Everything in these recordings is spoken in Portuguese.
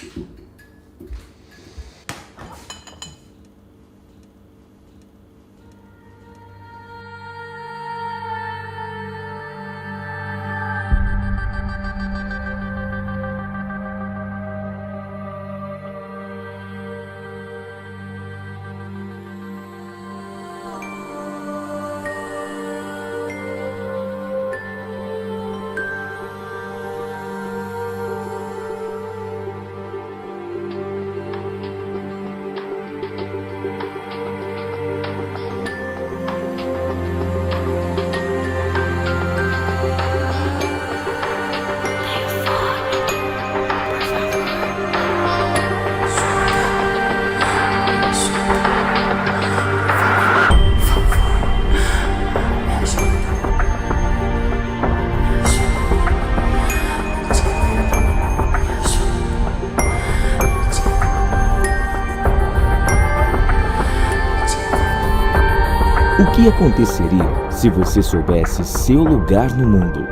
que aconteceria se você soubesse seu lugar no mundo?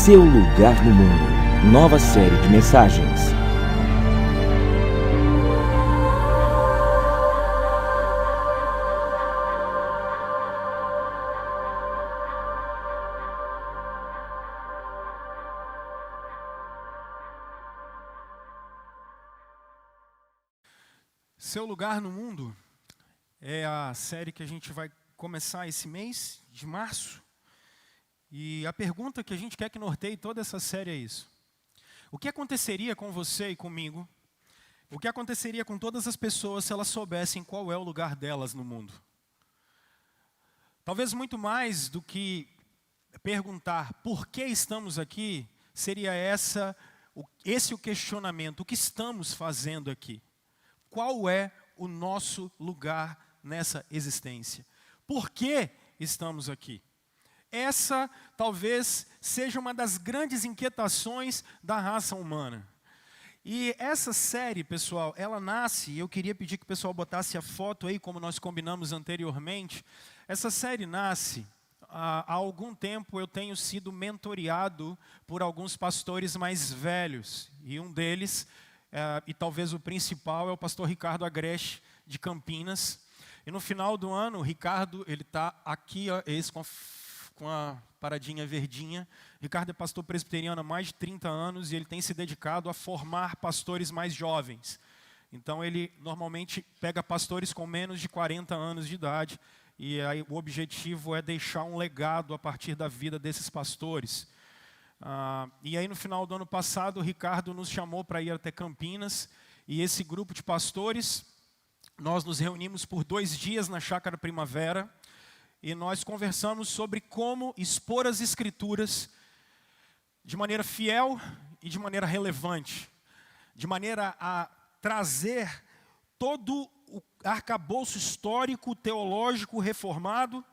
Seu lugar no mundo. Nova série de mensagens. Seu lugar no mundo é a série que a gente vai começar esse mês de março. E a pergunta que a gente quer que norteie toda essa série é isso. O que aconteceria com você e comigo? O que aconteceria com todas as pessoas se elas soubessem qual é o lugar delas no mundo? Talvez muito mais do que perguntar por que estamos aqui, seria esse o questionamento. O que estamos fazendo aqui? Qual é o nosso lugar nessa existência? Por que estamos aqui? Essa talvez seja uma das grandes inquietações da raça humana. E essa série, pessoal, ela nasce, e eu queria pedir que o pessoal botasse a foto aí, como nós combinamos anteriormente. Essa série nasce, há algum tempo eu tenho sido mentoreado por alguns pastores mais velhos. E um deles, e talvez o principal, é o pastor Ricardo Agreste, de Campinas. E no final do ano, o Ricardo, ele está aqui, ó, com a paradinha verdinha. Ricardo é pastor presbiteriano há mais de 30 anos e ele tem se dedicado a formar pastores mais jovens. Então ele normalmente pega pastores com menos de 40 anos de idade e aí o objetivo é deixar um legado a partir da vida desses pastores. E aí no final do ano passado o Ricardo nos chamou para ir até Campinas e esse grupo de pastores, nós nos reunimos por 2 dias na Chácara Primavera. E nós conversamos sobre como expor as Escrituras de maneira fiel e de maneira relevante. De maneira a trazer todo o arcabouço histórico, teológico, reformado,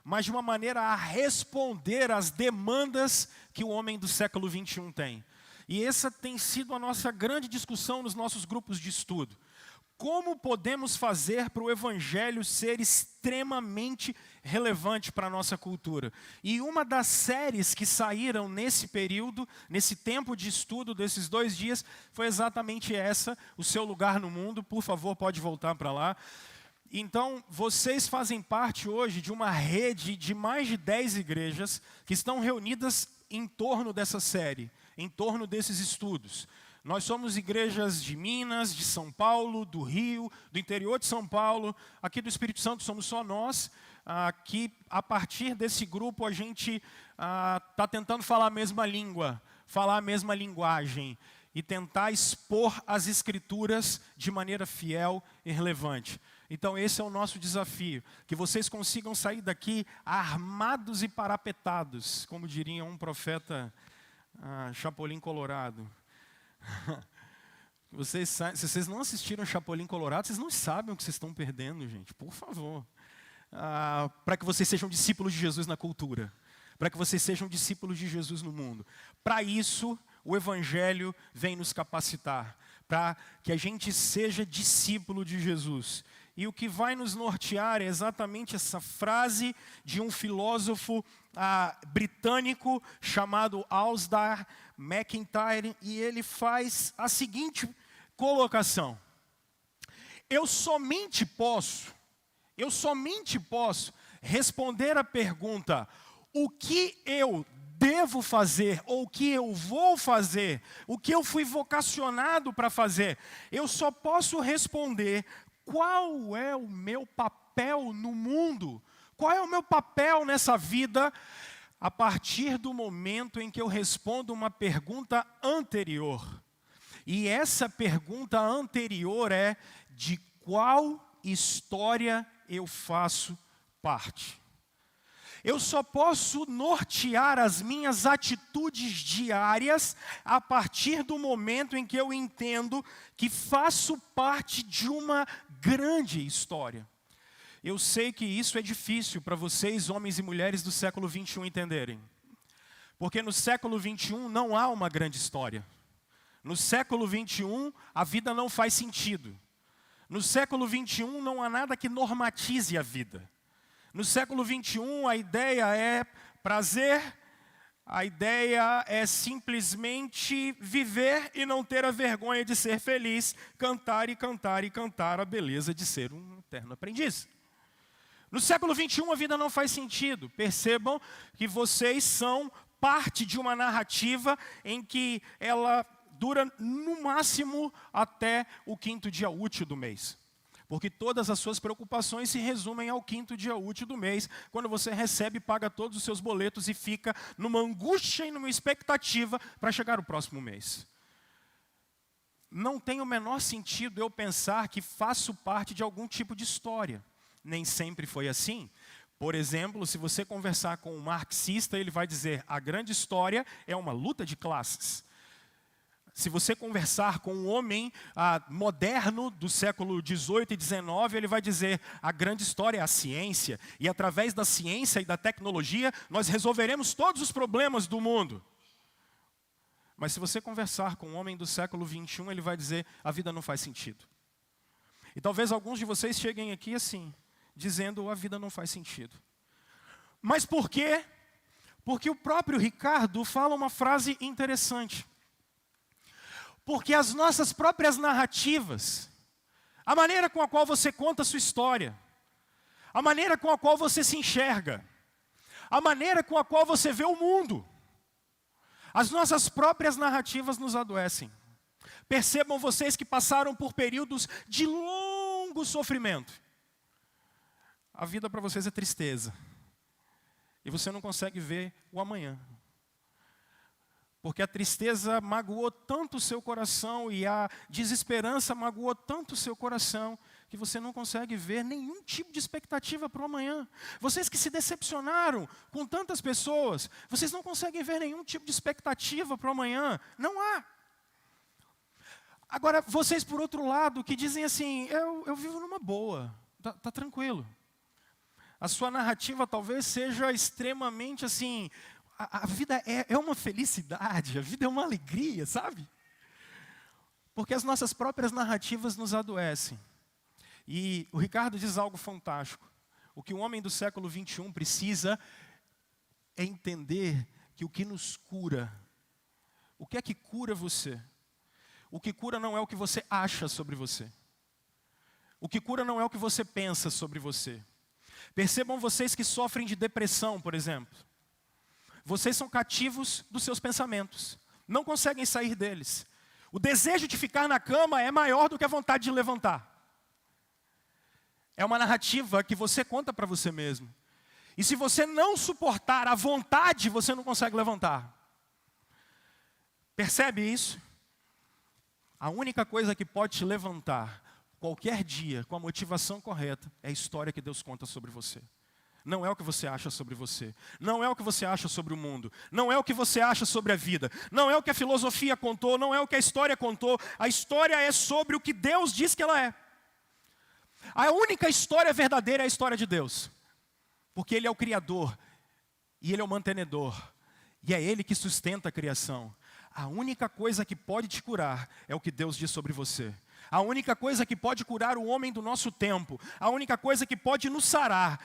mas de uma maneira a responder às demandas que o homem do século XXI tem. E essa tem sido a nossa grande discussão nos nossos grupos de estudo. Como podemos fazer para o Evangelho ser extremamente relevante para a nossa cultura? E uma das séries que saíram nesse período, nesse tempo de estudo desses 2 dias, foi exatamente essa, O Seu Lugar no Mundo. Por favor, pode voltar para lá. Então, vocês fazem parte hoje de uma rede de mais de 10 igrejas que estão reunidas em torno dessa série, em torno desses estudos. Nós somos igrejas de Minas, de São Paulo, do Rio, do interior de São Paulo. Aqui do Espírito Santo somos só nós. Aqui, a partir desse grupo, a gente está tentando falar a mesma língua, falar a mesma linguagem e tentar expor as Escrituras de maneira fiel e relevante. Então esse é o nosso desafio, que vocês consigam sair daqui armados e parapetados, como diria um profeta Chapolin Colorado. Se vocês não assistiram Chapolin Colorado, vocês não sabem o que vocês estão perdendo, gente. Por favor. Para que vocês sejam discípulos de Jesus na cultura. Para que vocês sejam discípulos de Jesus no mundo. Para isso, o Evangelho vem nos capacitar. Para que a gente seja discípulo de Jesus. E o que vai nos nortear é exatamente essa frase de um filósofo britânico chamado Alasdair MacIntyre. E ele faz a seguinte colocação: eu somente posso responder a pergunta: o que eu devo fazer, ou o que eu vou fazer, o que eu fui vocacionado para fazer. Eu só posso responder qual é o meu papel no mundo, qual é o meu papel nessa vida, a partir do momento em que eu respondo uma pergunta anterior. E essa pergunta anterior é: de qual história eu faço parte? Eu só posso nortear as minhas atitudes diárias a partir do momento em que eu entendo que faço parte de uma grande história. Eu sei que isso é difícil para vocês, homens e mulheres do século 21, entenderem. Porque no século 21 não há uma grande história. No século 21, a vida não faz sentido. No século 21, não há nada que normatize a vida. No século 21, a ideia é prazer, a ideia é simplesmente viver e não ter a vergonha de ser feliz, cantar e cantar e cantar a beleza de ser um eterno aprendiz. No século 21, a vida não faz sentido. Percebam que vocês são parte de uma narrativa em que ela dura no máximo até o 5º dia útil do mês. Porque todas as suas preocupações se resumem ao 5º dia útil do mês, quando você recebe e paga todos os seus boletos e fica numa angústia e numa expectativa para chegar o próximo mês. Não tem o menor sentido eu pensar que faço parte de algum tipo de história. Nem sempre foi assim. Por exemplo, se você conversar com um marxista, ele vai dizer: a grande história é uma luta de classes. Se você conversar com um homem moderno do século 18 e 19, ele vai dizer: a grande história é a ciência, e através da ciência e da tecnologia, nós resolveremos todos os problemas do mundo. Mas se você conversar com um homem do século 21, ele vai dizer: a vida não faz sentido. E talvez alguns de vocês cheguem aqui assim, dizendo: a vida não faz sentido. Mas por quê? Porque o próprio Ricardo fala uma frase interessante. Porque as nossas próprias narrativas, a maneira com a qual você conta a sua história, a maneira com a qual você se enxerga, a maneira com a qual você vê o mundo, as nossas próprias narrativas nos adoecem. Percebam vocês que passaram por períodos de longo sofrimento. A vida para vocês é tristeza. E você não consegue ver o amanhã. Porque a tristeza magoou tanto o seu coração e a desesperança magoou tanto o seu coração que você não consegue ver nenhum tipo de expectativa para o amanhã. Vocês que se decepcionaram com tantas pessoas, vocês não conseguem ver nenhum tipo de expectativa para o amanhã. Não há. Agora, vocês por outro lado que dizem assim: eu vivo numa boa, tá tranquilo. A sua narrativa talvez seja extremamente assim: a vida é uma felicidade, a vida é uma alegria, sabe? Porque as nossas próprias narrativas nos adoecem. E o Ricardo diz algo fantástico. O que o homem do século 21 precisa é entender que o que nos cura, o que é que cura você? O que cura não é o que você acha sobre você. O que cura não é o que você pensa sobre você. Percebam vocês que sofrem de depressão, por exemplo. Vocês são cativos dos seus pensamentos. Não conseguem sair deles. O desejo de ficar na cama é maior do que a vontade de levantar. É uma narrativa que você conta para você mesmo. E se você não suportar a vontade, você não consegue levantar. Percebe isso? A única coisa que pode te levantar qualquer dia com a motivação correta é a história que Deus conta sobre você. Não é o que você acha sobre você. Não é o que você acha sobre o mundo. Não é o que você acha sobre a vida. Não é o que a filosofia contou. Não é o que a história contou. A história é sobre o que Deus diz que ela é. A única história verdadeira é a história de Deus. Porque Ele é o Criador. E Ele é o mantenedor. E é Ele que sustenta a criação. A única coisa que pode te curar é o que Deus diz sobre você. A única coisa que pode curar o homem do nosso tempo. A única coisa que pode nos sarar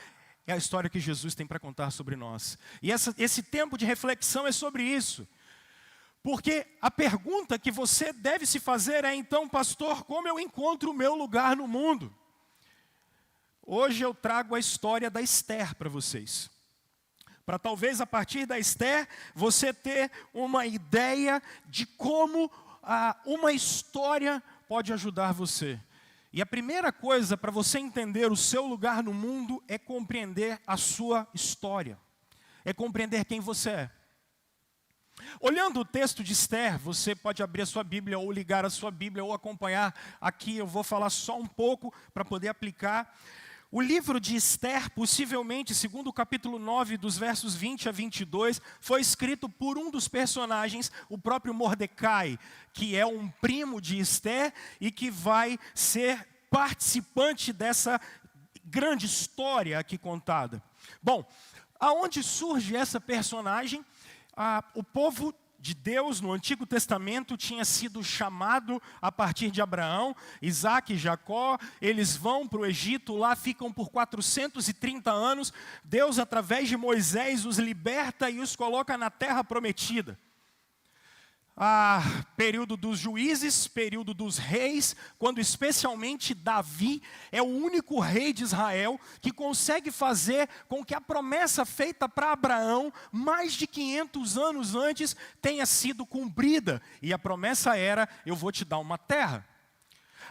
é a história que Jesus tem para contar sobre nós. E esse tempo de reflexão é sobre isso. Porque a pergunta que você deve se fazer é, então, pastor, como eu encontro o meu lugar no mundo? Hoje eu trago a história da Esther para vocês. Para talvez a partir da Esther, você ter uma ideia de como uma história pode ajudar você. E a primeira coisa para você entender o seu lugar no mundo é compreender a sua história. É compreender quem você é. Olhando o texto de Esther, você pode abrir a sua Bíblia ou ligar a sua Bíblia ou acompanhar aqui. Eu vou falar só um pouco para poder aplicar. O livro de Esther, possivelmente, segundo o capítulo 9, dos versos 20 a 22, foi escrito por um dos personagens, o próprio Mordecai, que é um primo de Esther e que vai ser participante dessa grande história aqui contada. Bom, aonde surge essa personagem? O povo de Deus no Antigo Testamento tinha sido chamado a partir de Abraão, Isaac e Jacó. Eles vão para o Egito, lá ficam por 430 anos. Deus, através de Moisés, os liberta e os coloca na terra prometida. Período dos juízes, período dos reis, quando especialmente Davi é o único rei de Israel que consegue fazer com que a promessa feita para Abraão, mais de 500 anos antes, tenha sido cumprida. E a promessa era, eu vou te dar uma terra.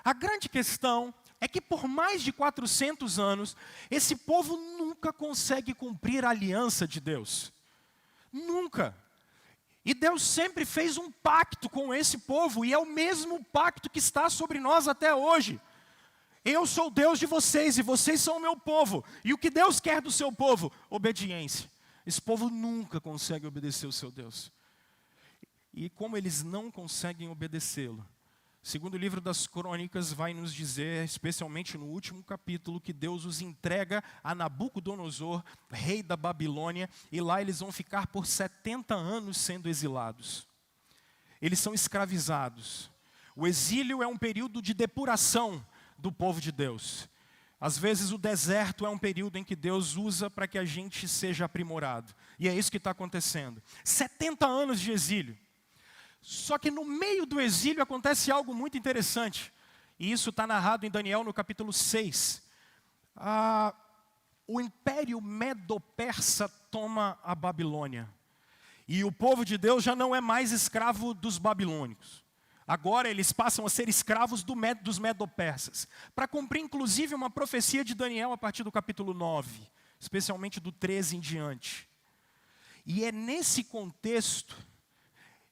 A grande questão é que por mais de 400 anos, esse povo nunca consegue cumprir a aliança de Deus. Nunca. E Deus sempre fez um pacto com esse povo, e é o mesmo pacto que está sobre nós até hoje. Eu sou o Deus de vocês, e vocês são o meu povo. E o que Deus quer do seu povo? Obediência. Esse povo nunca consegue obedecer o seu Deus. E como eles não conseguem obedecê-lo, segundo o livro das Crônicas vai nos dizer, especialmente no último capítulo, que Deus os entrega a Nabucodonosor, rei da Babilônia, e lá eles vão ficar por 70 anos sendo exilados. Eles são escravizados. O exílio é um período de depuração do povo de Deus. Às vezes o deserto é um período em que Deus usa para que a gente seja aprimorado. E é isso que está acontecendo. 70 anos de exílio. Só que no meio do exílio acontece algo muito interessante. E isso está narrado em Daniel no capítulo 6. O império medo-persa toma a Babilônia. E o povo de Deus já não é mais escravo dos babilônicos. Agora eles passam a ser escravos dos medo-persas. Para cumprir inclusive uma profecia de Daniel a partir do capítulo 9. Especialmente do 13 em diante. E é nesse contexto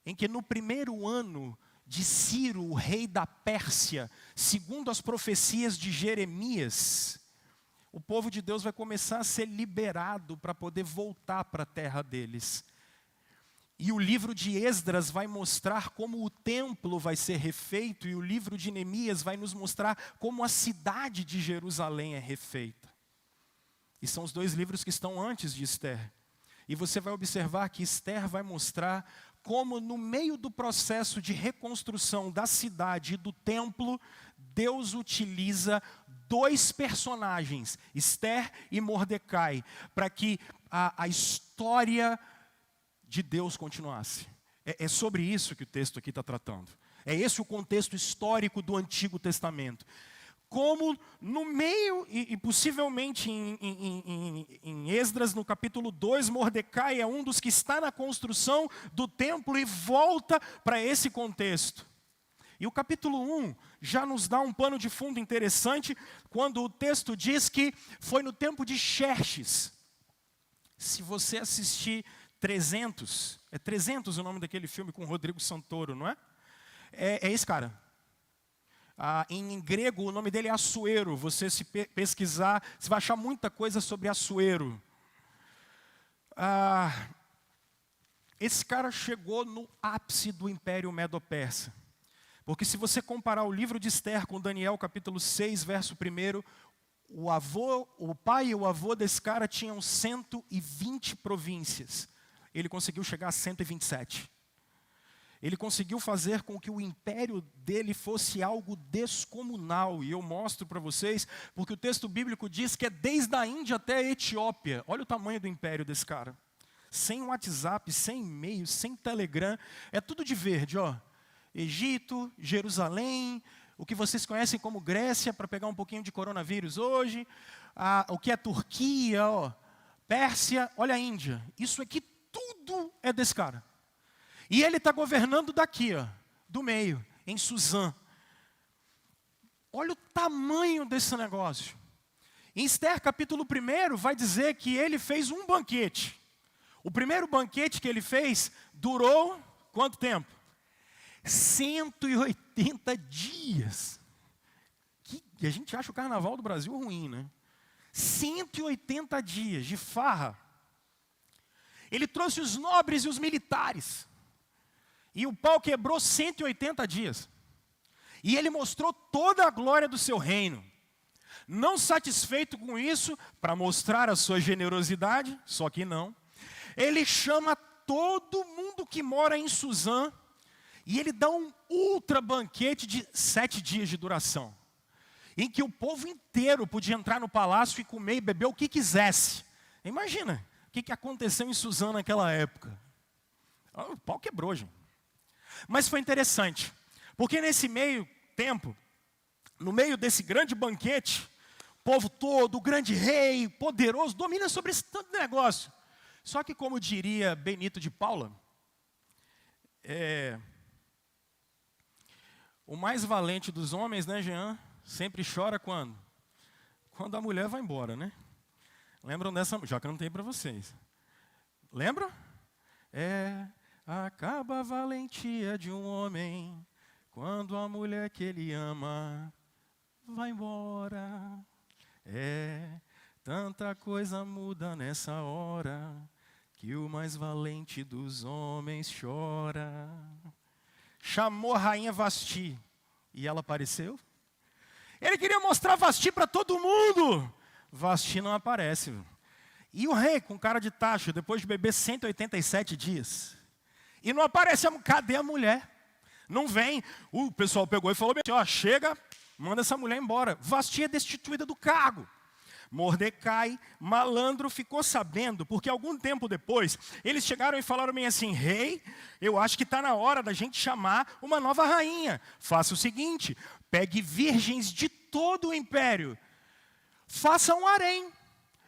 em que no primeiro ano de Ciro, o rei da Pérsia, segundo as profecias de Jeremias, o povo de Deus vai começar a ser liberado para poder voltar para a terra deles. E o livro de Esdras vai mostrar como o templo vai ser refeito, e o livro de Neemias vai nos mostrar como a cidade de Jerusalém é refeita. E são os dois livros que estão antes de Esther. E você vai observar que Esther vai mostrar como no meio do processo de reconstrução da cidade e do templo, Deus utiliza dois personagens, Esther e Mordecai, para que a história de Deus continuasse. É sobre isso que o texto aqui está tratando. É esse o contexto histórico do Antigo Testamento. Como no meio, e possivelmente em Esdras, no capítulo 2, Mordecai é um dos que está na construção do templo e volta para esse contexto. E o capítulo 1 já nos dá um pano de fundo interessante, quando o texto diz que foi no tempo de Xerxes. Se você assistir 300, é 300 o nome daquele filme com o Rodrigo Santoro, não é? É esse cara. Em grego, o nome dele é Assuero. Você se pesquisar, você vai achar muita coisa sobre Assuero. Esse cara chegou no ápice do Império Medo-Persa. Porque se você comparar o livro de Esther com Daniel, capítulo 6, verso 1, o pai e o avô desse cara tinham 120 províncias. Ele conseguiu chegar a 127. Ele conseguiu fazer com que o império dele fosse algo descomunal. E eu mostro para vocês, porque o texto bíblico diz que é desde a Índia até a Etiópia. Olha o tamanho do império desse cara. Sem WhatsApp, sem e-mail, sem Telegram. É tudo de verde, ó. Egito, Jerusalém, o que vocês conhecem como Grécia, para pegar um pouquinho de coronavírus hoje. O que é Turquia, ó. Pérsia, olha a Índia. Isso aqui tudo é desse cara. E ele está governando daqui, ó, do meio, em Suzã. Olha o tamanho desse negócio. Em Esther, capítulo 1, vai dizer que ele fez um banquete. O primeiro banquete que ele fez durou quanto tempo? 180 dias. Que a gente acha o carnaval do Brasil ruim, né? 180 dias de farra. Ele trouxe os nobres e os militares. E o pau quebrou 180 dias. E ele mostrou toda a glória do seu reino. Não satisfeito com isso, para mostrar a sua generosidade, só que não, ele chama todo mundo que mora em Suzã e ele dá um ultra banquete de 7 dias de duração, em que o povo inteiro podia entrar no palácio e comer e beber o que quisesse. Imagina o que aconteceu em Suzã naquela época. O pau quebrou, gente. Mas foi interessante, porque nesse meio tempo, no meio desse grande banquete, o povo todo, o grande rei, poderoso, domina sobre esse tanto de negócio. Só que, como diria Benito de Paula, o mais valente dos homens, né, Jean, sempre chora quando? Quando a mulher vai embora, né? Lembram dessa? Já cantei para vocês. Lembram? Acaba a valentia de um homem quando a mulher que ele ama vai embora. Tanta coisa muda nessa hora que o mais valente dos homens chora. Chamou a rainha Vasti e ela apareceu. Ele queria mostrar Vasti para todo mundo. Vasti não aparece. E o rei com cara de tacho, depois de beber 187 dias. E não aparece, cadê a mulher? Não vem. O pessoal pegou e falou assim, ó, chega, manda essa mulher embora. Vasti é destituída do cargo. Mordecai, malandro, ficou sabendo, porque algum tempo depois, eles chegaram e falaram bem assim, rei, eu acho que está na hora da gente chamar uma nova rainha. Faça o seguinte, pegue virgens de todo o império, faça um harém.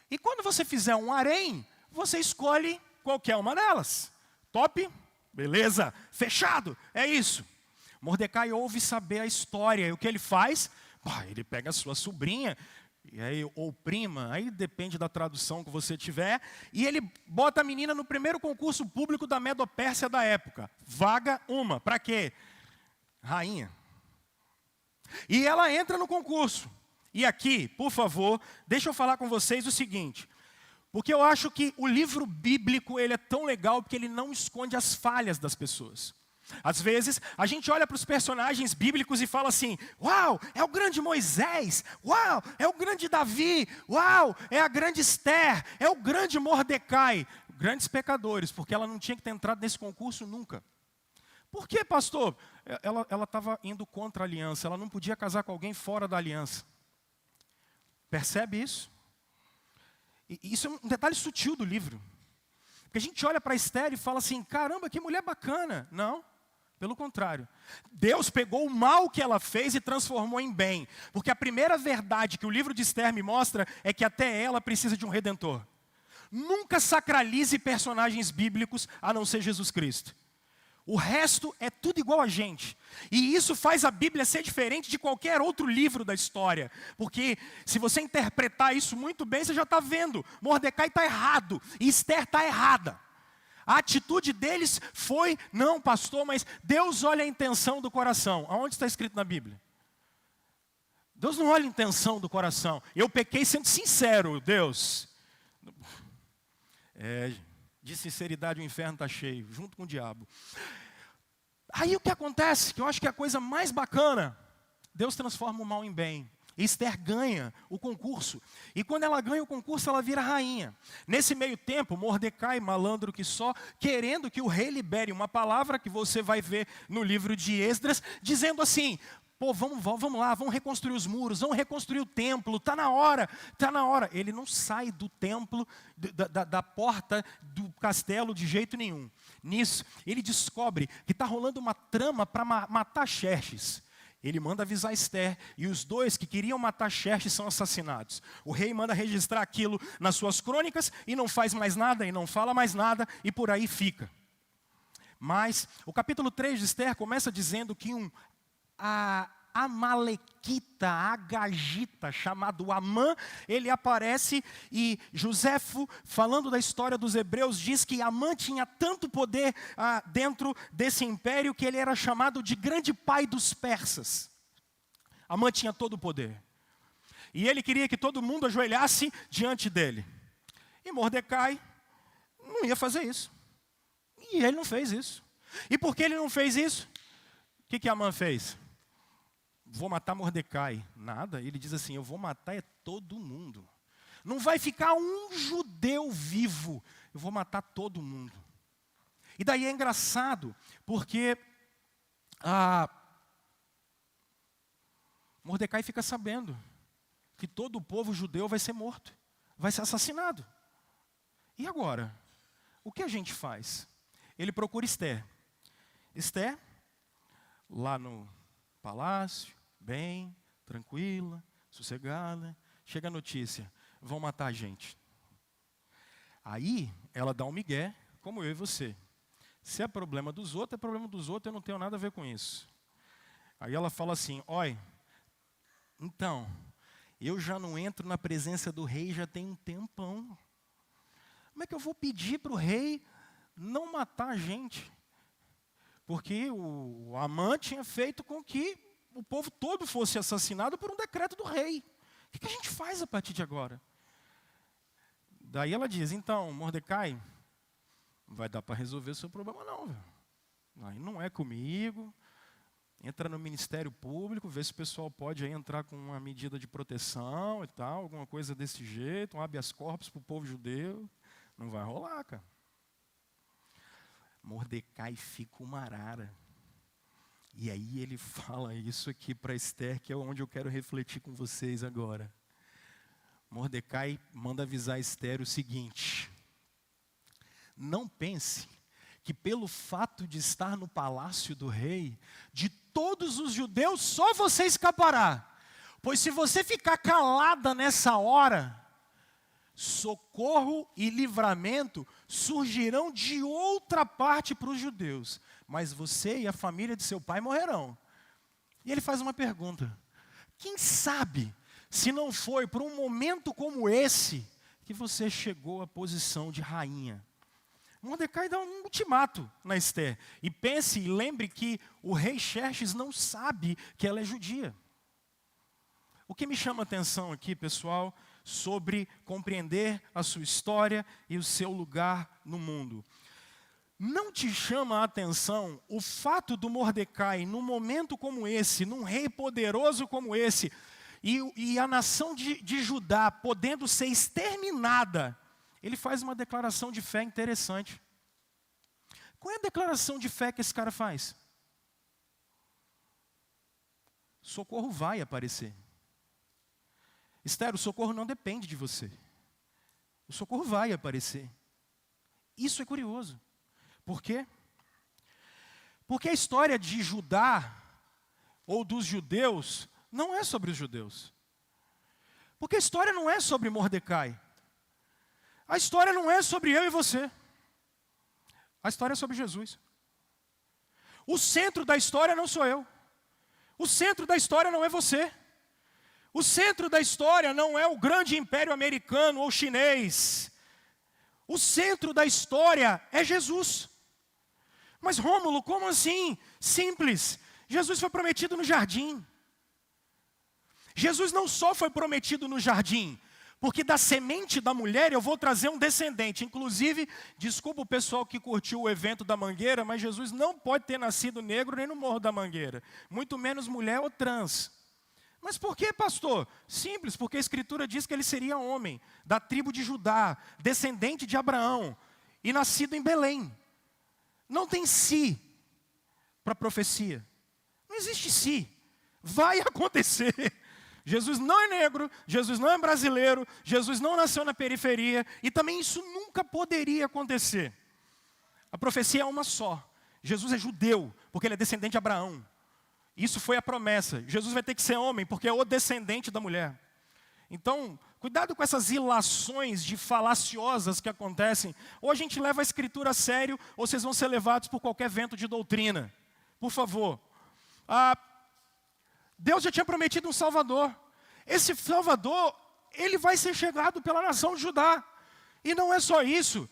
E quando você fizer um harém, você escolhe qualquer uma delas. Top? Beleza, fechado, é isso. Mordecai ouve saber a história, e o que ele faz? Ele pega a sua sobrinha, e aí, ou prima, aí depende da tradução que você tiver, e ele bota a menina no primeiro concurso público da Medo-Pérsia da época. Vaga uma, para quê? Rainha. E ela entra no concurso. E aqui, por favor, deixa eu falar com vocês o seguinte, porque eu acho que o livro bíblico ele é tão legal porque ele não esconde as falhas das pessoas. Às vezes, a gente olha para os personagens bíblicos e fala assim, uau, é o grande Moisés, uau, é o grande Davi, uau, é a grande Esther, é o grande Mordecai. Grandes pecadores, porque ela não tinha que ter entrado nesse concurso nunca. Por quê, pastor? Ela estava indo contra a aliança, ela não podia casar com alguém fora da aliança. Percebe isso? E isso é um detalhe sutil do livro. Porque a gente olha para Esther e fala assim, caramba, que mulher bacana. Não, pelo contrário. Deus pegou o mal que ela fez e transformou em bem. Porque a primeira verdade que o livro de Esther me mostra é que até ela precisa de um redentor. Nunca sacralize personagens bíblicos a não ser Jesus Cristo. O resto é tudo igual a gente. E isso faz a Bíblia ser diferente de qualquer outro livro da história. Porque se você interpretar isso muito bem, você já está vendo. Mordecai está errado e Esther está errada. A atitude deles foi, não pastor, mas Deus olha a intenção do coração. Aonde está escrito na Bíblia? Deus não olha a intenção do coração. Eu pequei sendo sincero, Deus. De sinceridade o inferno está cheio, junto com o diabo. Aí o que acontece, que eu acho que é a coisa mais bacana, Deus transforma o mal em bem. Esther ganha o concurso. E quando ela ganha o concurso, ela vira rainha. Nesse meio tempo, Mordecai, malandro que só, querendo que o rei libere uma palavra que você vai ver no livro de Esdras, dizendo assim: pô, vamos lá, vamos reconstruir os muros, vamos reconstruir o templo, está na hora, está na hora. Ele não sai do templo, da porta do castelo de jeito nenhum. Nisso, ele descobre que está rolando uma trama para matar Xerxes. Ele manda avisar Esther, e os dois que queriam matar Xerxes são assassinados. O rei manda registrar aquilo nas suas crônicas, e não faz mais nada, e não fala mais nada, e por aí fica. Mas o capítulo 3 de Esther começa dizendo que a amalequita, agagita, chamado Amã, ele aparece, e Joséfo, falando da história dos hebreus, diz que Amã tinha tanto poder dentro desse império, que ele era chamado de grande pai dos persas. Amã tinha todo o poder. E ele queria que todo mundo ajoelhasse diante dele. E Mordecai não ia fazer isso. E ele não fez isso. E por que ele não fez isso? O que Amã fez? Vou matar Mordecai. Nada, ele diz assim: eu vou matar todo mundo. Não vai ficar um judeu vivo, eu vou matar todo mundo. E daí é engraçado, porque Mordecai fica sabendo que todo o povo judeu vai ser morto, vai ser assassinado. E agora? O que a gente faz? Ele procura Esther. Esther, lá no palácio, bem, tranquila, sossegada, chega a notícia: vão matar a gente. Aí, ela dá um migué, como eu e você. Se é problema dos outros, é problema dos outros, eu não tenho nada a ver com isso. Aí ela fala assim: olha, então, eu já não entro na presença do rei já tem um tempão. Como é que eu vou pedir para o rei não matar a gente? Porque o Amã tinha feito com que o povo todo fosse assassinado por um decreto do rei. O que a gente faz a partir de agora? Daí ela diz: então, Mordecai, não vai dar para resolver o seu problema não, velho. Aí não é comigo. Entra no Ministério Público, vê se o pessoal pode aí entrar com uma medida de proteção e tal, alguma coisa desse jeito, um habeas corpus para o povo judeu. Não vai rolar, cara. Mordecai fica uma arara. E aí ele fala isso aqui para Esther, que é onde eu quero refletir com vocês agora. Mordecai manda avisar Esther o seguinte: não pense que pelo fato de estar no palácio do rei, de todos os judeus, só você escapará. Pois se você ficar calada nessa hora, socorro e livramento surgirão de outra parte para os judeus, mas você e a família de seu pai morrerão. E ele faz uma pergunta: quem sabe se não foi por um momento como esse que você chegou à posição de rainha? Mordecai dá um ultimato na Esther. E pense e lembre que o rei Xerxes não sabe que ela é judia. O que me chama a atenção aqui, pessoal, sobre compreender a sua história e o seu lugar no mundo. Não te chama a atenção o fato do Mordecai, num momento como esse, num rei poderoso como esse, e a nação de Judá podendo ser exterminada, ele faz uma declaração de fé interessante. Qual é a declaração de fé que esse cara faz? Socorro vai aparecer. Esther, o socorro não depende de você. O socorro vai aparecer. Isso é curioso. Por quê? Porque a história de Judá, ou dos judeus, não é sobre os judeus. Porque a história não é sobre Mordecai. A história não é sobre eu e você. A história é sobre Jesus. O centro da história não sou eu. O centro da história não é você. O centro da história não é o grande império americano ou chinês. O centro da história é Jesus. Mas Rômulo, como assim? Simples. Jesus foi prometido no jardim. Jesus não só foi prometido no jardim. Porque da semente da mulher eu vou trazer um descendente. Inclusive, desculpa o pessoal que curtiu o evento da Mangueira, mas Jesus não pode ter nascido negro nem no Morro da Mangueira. Muito menos mulher ou trans. Mas por que, pastor? Simples, porque a Escritura diz que ele seria homem, da tribo de Judá, descendente de Abraão, e nascido em Belém. Não tem si para profecia. Não existe si. Vai acontecer. Jesus não é negro, Jesus não é brasileiro, Jesus não nasceu na periferia, e também isso nunca poderia acontecer. A profecia é uma só. Jesus é judeu, porque ele é descendente de Abraão. Isso foi a promessa. Jesus vai ter que ser homem, porque é o descendente da mulher. Então, cuidado com essas ilações de falaciosas que acontecem. Ou a gente leva a Escritura a sério, ou vocês vão ser levados por qualquer vento de doutrina. Por favor. Deus já tinha prometido um Salvador. Esse Salvador, ele vai ser chegado pela nação de Judá. E não é só isso.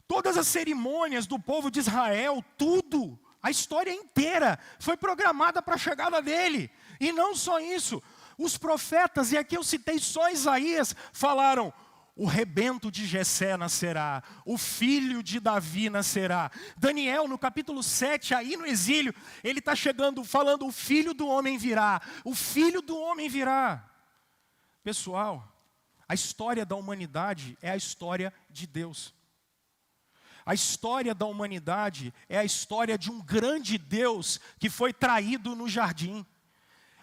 Todas as cerimônias do povo de Israel, tudo, a história inteira, foi programada para a chegada dele. E não só isso. Os profetas, e aqui eu citei só Isaías, falaram: o rebento de Jessé nascerá, o filho de Davi nascerá. Daniel, no capítulo 7, aí no exílio, ele está chegando, falando: o filho do homem virá, o filho do homem virá. Pessoal, a história da humanidade é a história de Deus. A história da humanidade é a história de um grande Deus que foi traído no jardim.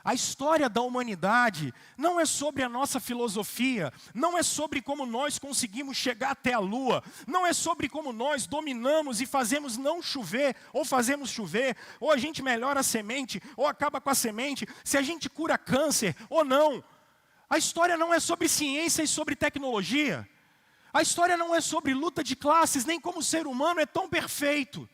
A história da humanidade não é sobre a nossa filosofia, não é sobre como nós conseguimos chegar até a lua, não é sobre como nós dominamos e fazemos não chover, ou fazemos chover, ou a gente melhora a semente, ou acaba com a semente, se a gente cura câncer ou não. A história não é sobre ciência e sobre tecnologia. A história não é sobre luta de classes, nem como o ser humano é tão perfeito.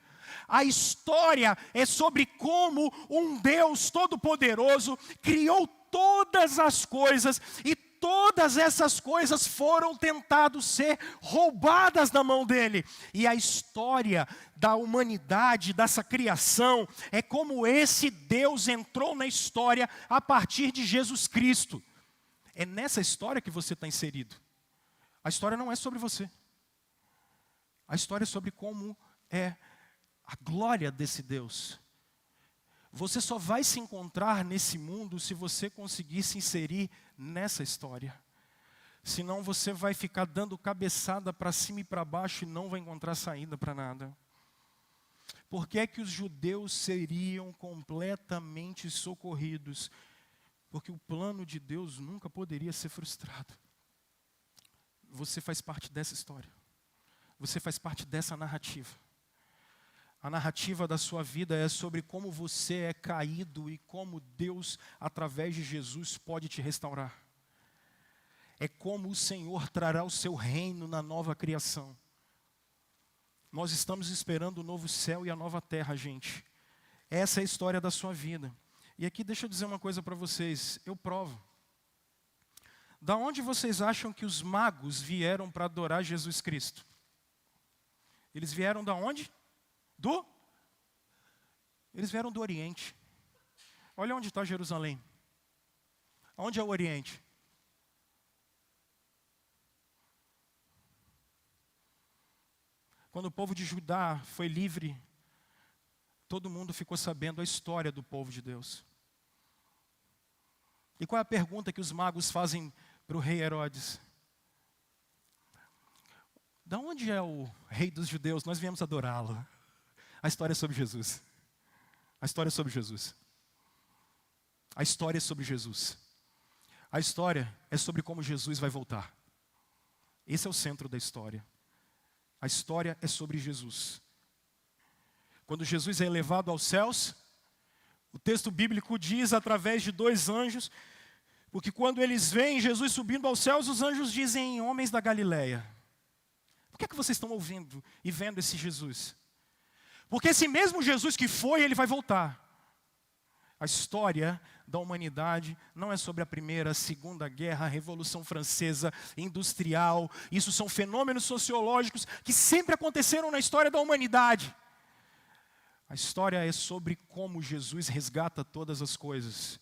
A história é sobre como um Deus todo-poderoso criou todas as coisas e todas essas coisas foram tentadas ser roubadas da mão dele. E a história da humanidade, dessa criação, é como esse Deus entrou na história a partir de Jesus Cristo. É nessa história que você está inserido. A história não é sobre você. A história é sobre como é a glória desse Deus. Você só vai se encontrar nesse mundo se você conseguir se inserir nessa história. Senão você vai ficar dando cabeçada para cima e para baixo e não vai encontrar saída para nada. Por que é que os judeus seriam completamente socorridos? Porque o plano de Deus nunca poderia ser frustrado. Você faz parte dessa história. Você faz parte dessa narrativa. A narrativa da sua vida é sobre como você é caído e como Deus, através de Jesus, pode te restaurar. É como o Senhor trará o seu reino na nova criação. Nós estamos esperando o novo céu e a nova terra, gente. Essa é a história da sua vida. E aqui deixa eu dizer uma coisa para vocês, eu provo. Da onde vocês acham que os magos vieram para adorar Jesus Cristo? Eles vieram da onde? Eles vieram do Oriente. Olha onde está Jerusalém. Onde é o Oriente? Quando o povo de Judá foi livre, todo mundo ficou sabendo a história do povo de Deus. E qual é a pergunta que os magos fazem para o rei Herodes? Da onde é o rei dos judeus? Nós viemos adorá-lo. A história é sobre Jesus. A história é sobre Jesus. A história é sobre Jesus. A história é sobre como Jesus vai voltar. Esse é o centro da história. A história é sobre Jesus. Quando Jesus é elevado aos céus, o texto bíblico diz através de 2 anjos, porque quando eles veem Jesus subindo aos céus, os anjos dizem: homens da Galileia, por que é que vocês estão ouvindo e vendo esse Jesus? Porque esse mesmo Jesus que foi, ele vai voltar. A história da humanidade não é sobre a Primeira, a Segunda Guerra, a Revolução Francesa, industrial. Isso são fenômenos sociológicos que sempre aconteceram na história da humanidade. A história é sobre como Jesus resgata todas as coisas.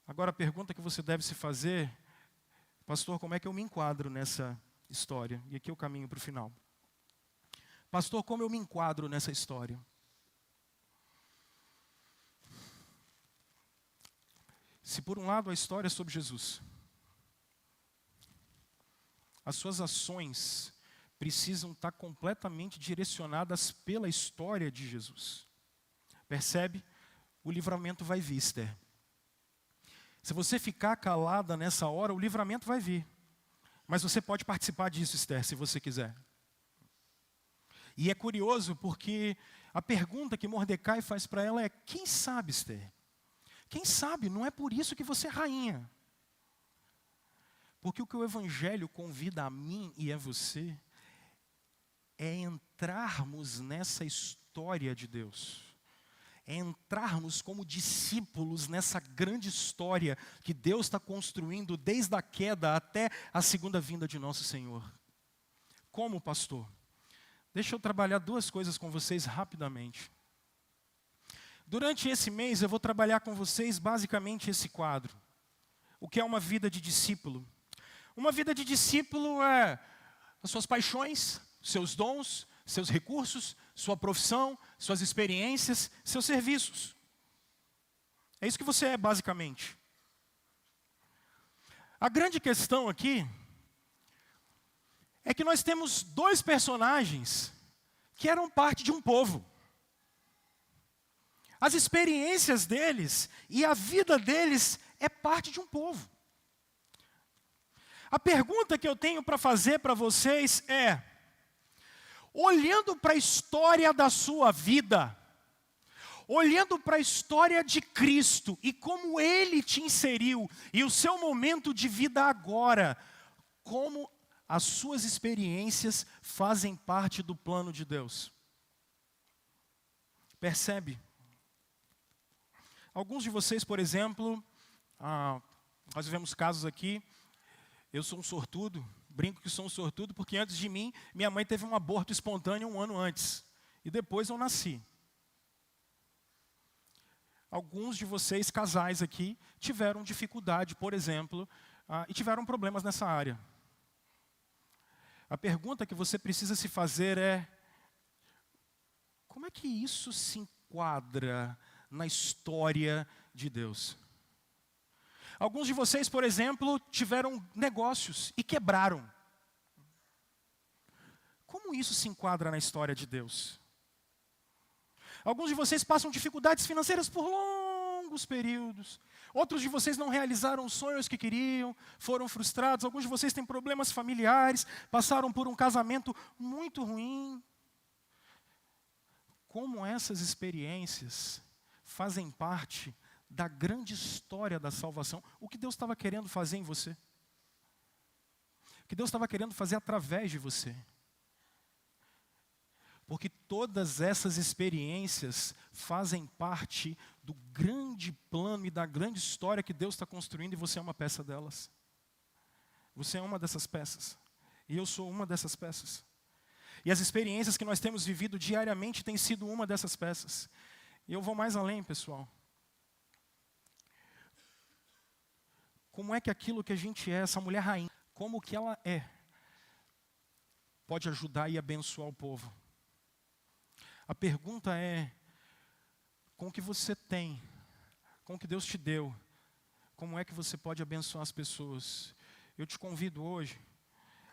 Agora a pergunta que você deve se fazer: Pastor, como é que eu me enquadro nessa história? E aqui eu caminho para o final. Pastor, como eu me enquadro nessa história? Se por um lado a história é sobre Jesus, as suas ações precisam estar completamente direcionadas pela história de Jesus. Percebe? O livramento vai vir, Esther. Se você ficar calada nessa hora, o livramento vai vir. Mas você pode participar disso, Esther, se você quiser. E é curioso porque a pergunta que Mordecai faz para ela é: quem sabe, Esther? Quem sabe, não é por isso que você é rainha. Porque o que o Evangelho convida a mim e a você é entrarmos nessa história de Deus. É entrarmos como discípulos nessa grande história que Deus está construindo desde a queda até a segunda vinda de nosso Senhor. Como, pastor? Deixa eu trabalhar duas coisas com vocês rapidamente. Durante esse mês eu vou trabalhar com vocês basicamente esse quadro. O que é uma vida de discípulo? Uma vida de discípulo é as suas paixões, seus dons, seus recursos, sua profissão, suas experiências, seus serviços. É isso que você é basicamente. A grande questão aqui é que nós temos dois personagens que eram parte de um povo. As experiências deles e a vida deles é parte de um povo. A pergunta que eu tenho para fazer para vocês é: olhando para a história da sua vida, olhando para a história de Cristo e como Ele te inseriu, e o seu momento de vida agora, como as suas experiências fazem parte do plano de Deus? Percebe? Alguns de vocês, por exemplo, nós vivemos casos aqui, eu sou um sortudo, brinco que sou um sortudo, porque antes de mim, minha mãe teve um aborto espontâneo 1 ano antes, e depois eu nasci. Alguns de vocês, casais aqui, tiveram dificuldade, por exemplo, e tiveram problemas nessa área. A pergunta que você precisa se fazer é: como é que isso se enquadra na história de Deus? Alguns de vocês, por exemplo, tiveram negócios e quebraram. Como isso se enquadra na história de Deus? Alguns de vocês passam dificuldades financeiras por longos períodos. Outros de vocês não realizaram os sonhos que queriam, foram frustrados. Alguns de vocês têm problemas familiares, passaram por um casamento muito ruim. Como essas experiências fazem parte da grande história da salvação, o que Deus estava querendo fazer em você, o que Deus estava querendo fazer através de você. Porque todas essas experiências fazem parte do grande plano e da grande história que Deus está construindo, e você é uma peça delas. Você é uma dessas peças, e eu sou uma dessas peças. E as experiências que nós temos vivido diariamente têm sido uma dessas peças. E eu vou mais além, pessoal. Como é que aquilo que a gente é, essa mulher rainha, como que ela é, pode ajudar e abençoar o povo? A pergunta é: com o que você tem, com o que Deus te deu, como é que você pode abençoar as pessoas? Eu te convido hoje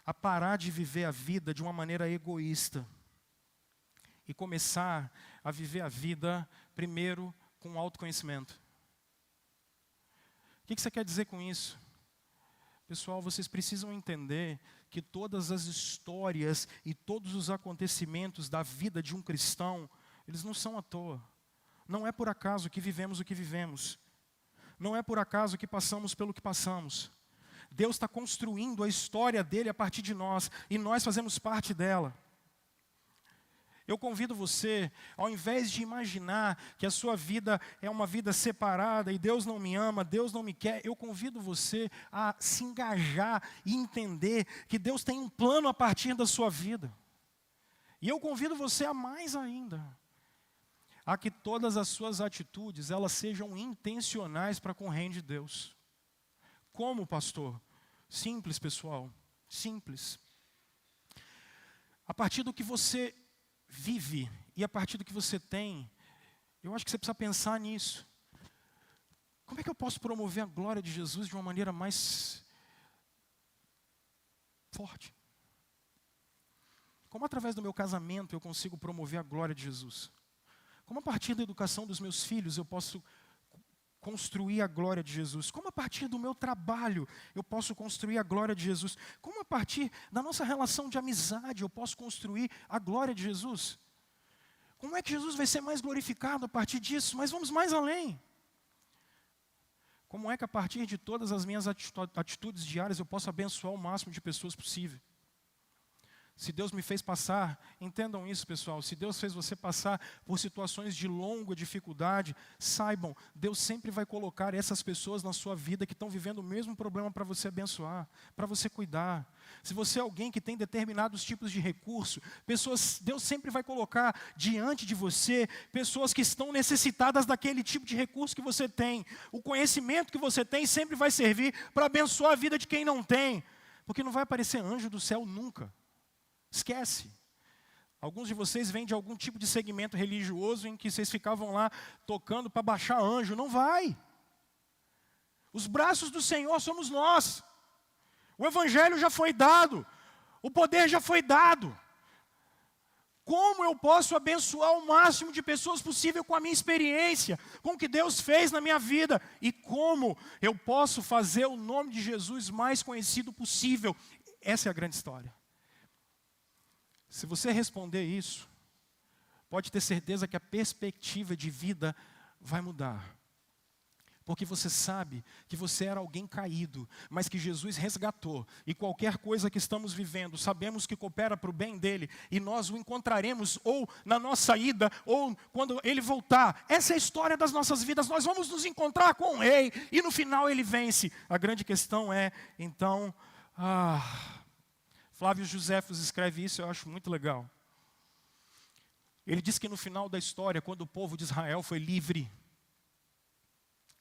a parar de viver a vida de uma maneira egoísta e começar a viver a vida primeiro com autoconhecimento. O que você quer dizer com isso? Pessoal, vocês precisam entender que todas as histórias e todos os acontecimentos da vida de um cristão, eles não são à toa. Não é por acaso que vivemos o que vivemos. Não é por acaso que passamos pelo que passamos. Deus está construindo a história dele a partir de nós, e nós fazemos parte dela. Eu convido você, ao invés de imaginar que a sua vida é uma vida separada e Deus não me ama, Deus não me quer, eu convido você a se engajar e entender que Deus tem um plano a partir da sua vida. E eu convido você a mais ainda, a que todas as suas atitudes, elas sejam intencionais para com o reino de Deus. Como, pastor? Simples, pessoal. Simples. A partir do que você vive e a partir do que você tem, eu acho que você precisa pensar nisso. Como é que eu posso promover a glória de Jesus de uma maneira mais forte? Como através do meu casamento eu consigo promover a glória de Jesus? Como a partir da educação dos meus filhos eu posso construir a glória de Jesus? Como a partir do meu trabalho eu posso construir a glória de Jesus? Como a partir da nossa relação de amizade eu posso construir a glória de Jesus? Como é que Jesus vai ser mais glorificado a partir disso? Mas vamos mais além. Como é que a partir de todas as minhas atitudes diárias eu posso abençoar o máximo de pessoas possível? Se Deus me fez passar, entendam isso, pessoal, se Deus fez você passar por situações de longa dificuldade, saibam, Deus sempre vai colocar essas pessoas na sua vida que estão vivendo o mesmo problema para você abençoar, para você cuidar. Se você é alguém que tem determinados tipos de recurso, Deus sempre vai colocar diante de você pessoas que estão necessitadas daquele tipo de recurso que você tem. O conhecimento que você tem sempre vai servir para abençoar a vida de quem não tem, porque não vai aparecer anjo do céu nunca. Esquece. Alguns de vocês vêm de algum tipo de segmento religioso em que vocês ficavam lá tocando para baixar anjo. Não vai. Os braços do Senhor somos nós. O evangelho já foi dado. O poder já foi dado. Como eu posso abençoar o máximo de pessoas possível com a minha experiência, com o que Deus fez na minha vida? E como eu posso fazer o nome de Jesus mais conhecido possível? Essa é a grande história. Se você responder isso, pode ter certeza que a perspectiva de vida vai mudar. Porque você sabe que você era alguém caído, mas que Jesus resgatou. E qualquer coisa que estamos vivendo, sabemos que coopera para o bem dele. E nós o encontraremos ou na nossa ida, ou quando ele voltar. Essa é a história das nossas vidas. Nós vamos nos encontrar com o rei e no final ele vence. A grande questão é, então... Flávio Joséfos escreve isso, eu acho muito legal. Ele diz que no final da história, quando o povo de Israel foi livre,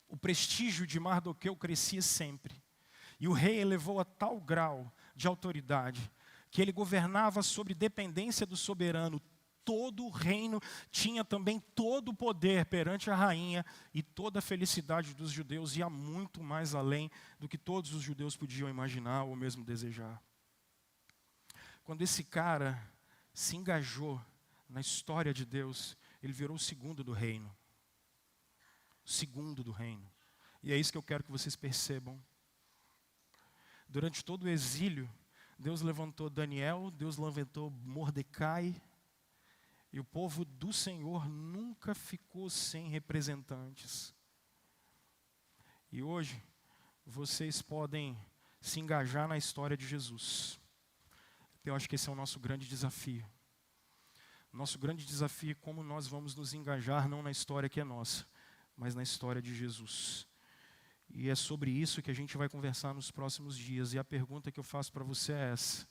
o prestígio de Mardoqueu crescia sempre. E o rei elevou a tal grau de autoridade, que ele governava sobre dependência do soberano. Todo o reino tinha também todo o poder perante a rainha, e toda a felicidade dos judeus ia muito mais além do que todos os judeus podiam imaginar ou mesmo desejar. Quando esse cara se engajou na história de Deus, ele virou o segundo do reino. O segundo do reino. E é isso que eu quero que vocês percebam. Durante todo o exílio, Deus levantou Daniel, Deus levantou Mordecai, e o povo do Senhor nunca ficou sem representantes. E hoje, vocês podem se engajar na história de Jesus. Eu acho que esse é o nosso grande desafio. Nosso grande desafio é como nós vamos nos engajar, não na história que é nossa, mas na história de Jesus. E é sobre isso que a gente vai conversar nos próximos dias. E a pergunta que eu faço para você é essa: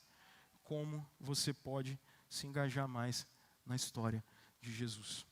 como você pode se engajar mais na história de Jesus?